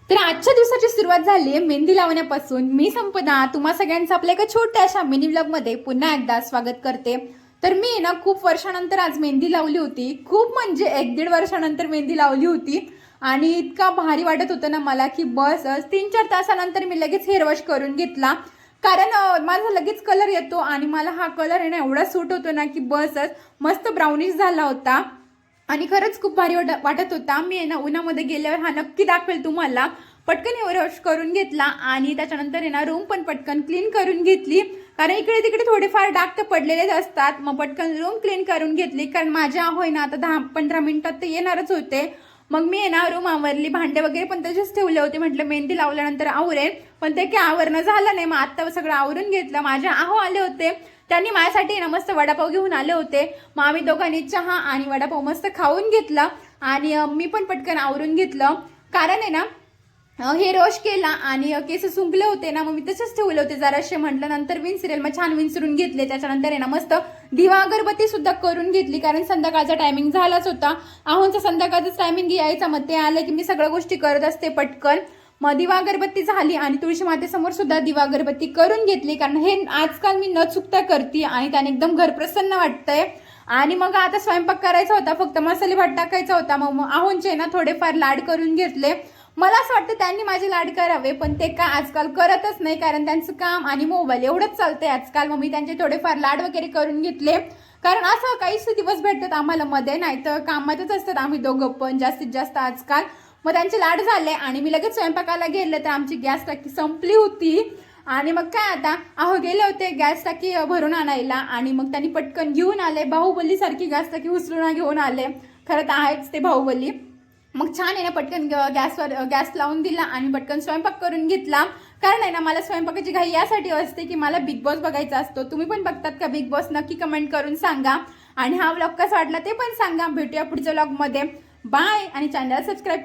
तर आजच्या दिवसाची सुरुवात झाली आहे मेहंदी लावण्यापासून। मी संपदा तुम्हा सगळ्यांचं आपल्या एका छोट्याशा मिनी व्लॉग मध्ये पुन्हा एकदा स्वागत करते। तर मी ना खूप वर्षानंतर आज मेहंदी लावली होती, खूप म्हणजे 1-1.5 वर्षानंतर मेहंदी लावली होती आणि इतका भारी वाटत होतं ना मला की बस 3-4 तासानंतर मी लगेच हेअर वॉश करून घेतला। कारण माझा लगेच कलर येतो आणि मला हा कलर आहे ना एवढा सूट होतो ना की बस मस्त ब्राउनिश झाला होता आणि खरंच खूप भारी वाटत होता। मी आहे ना उन्हामध्ये गेल्यावर हा नक्की दाखवेल तुम्हाला। पटकन हेअर वॉश करून घेतला आणि त्याच्यानंतर आहे ना रूम पण पटकन क्लीन करून घेतली, कारण इकडे तिकडे थोडेफार डाग तर पडलेलेच असतात। मग पटकन रूम क्लीन करून घेतली, कारण माझ्या होय ना आता 10-15 मिनिटात ते येणारच होते। मग मी आहे ना रूम आवरली, भांडे वगैरे पण तसेच ठेवले होते, म्हटलं मेहंदी लावल्यानंतर आवरेल, पण ते काय आवरणं झालं नाही। मग आता सगळं आवरून घेतलं। माझ्या आले होते, त्यांनी माझ्यासाठी ना मस्त वडापाव घेऊन आले होते। मग आम्ही दोघांनी चहा आणि वडापाव मस्त खाऊन घेतला आणि मी पण पटकन आवरून घेतलं, कारण आहे ना हेअर वॉश केला आणि केस सुंकले होते ना, मग मी तसेच ठेवले होते जराशे, म्हटलं नंतर विंचरेल, मग छान विंचरून घेतले। त्याच्यानंतर आहे ना मस्त दिवा अगरबत्ती सुद्धा करून घेतली, कारण संध्याकाळचा टायमिंग झालाच होता। आहोंचा संध्याकाळचा टायमिंग यायचा, मग ते आले की मी सगळ्या गोष्टी करत असते पटकन। मग दिवा अगरबत्ती झाली आणि तुळशी मातेसमोर सुद्धा दिवा अगरबत्ती करून घेतली, कारण हे आजकाल मी न चुकता करते आणि त्याने एकदम घर प्रसन्न वाटतंय। आणि मग आता स्वयंपाक करायचा होता, फक्त मसाले भात टाकायचा होता। मग आहोंचे ना थोडेफार लाड करून घेतले। मला असं वाटतं त्यांनी माझे लाड करावे, पण ते का आजकाल करतच नाही, कारण त्यांचं काम आणि मोबाईल एवढंच चालतंय आजकाल। मग मी त्यांचे थोडेफार लाड वगैरे करून घेतले, कारण असं काहीच दिवस भेटतात आम्हाला मध्ये, नाही तर कामातच असतात आम्ही दोघं पण जास्तीत जास्त आजकाल। मग त्यांचे लाड झाले आणि मी लगेच स्वयंपाकाला गेले, तर आमची गॅस टाकी संपली होती आणि मग काय आता गेले होते गॅस टाकी भरून आणायला आणि मग त्यांनी पटकन घेऊन आले, बाहुबली सारखी गॅस टाकी उचलून घेऊन आले। खरं तर आहेच ते बाहुबली। मग छान आहे ना पटकन गॅस लावून दिला आणि पटकन स्वयंपाक करून घेतला, कारण आहे ना मला स्वयंपाकाची घाई यासाठी असते की मला बिग बॉस बघायचा असतो। तुम्ही पण बघतात का बिग बॉस? नक्की कमेंट करून सांगा आणि हा व्लॉग कसा वाटला ते पण सांगा। भेटूया पुढच्या व्लॉग मध्ये, बाय आणि चॅनल सबस्क्राईब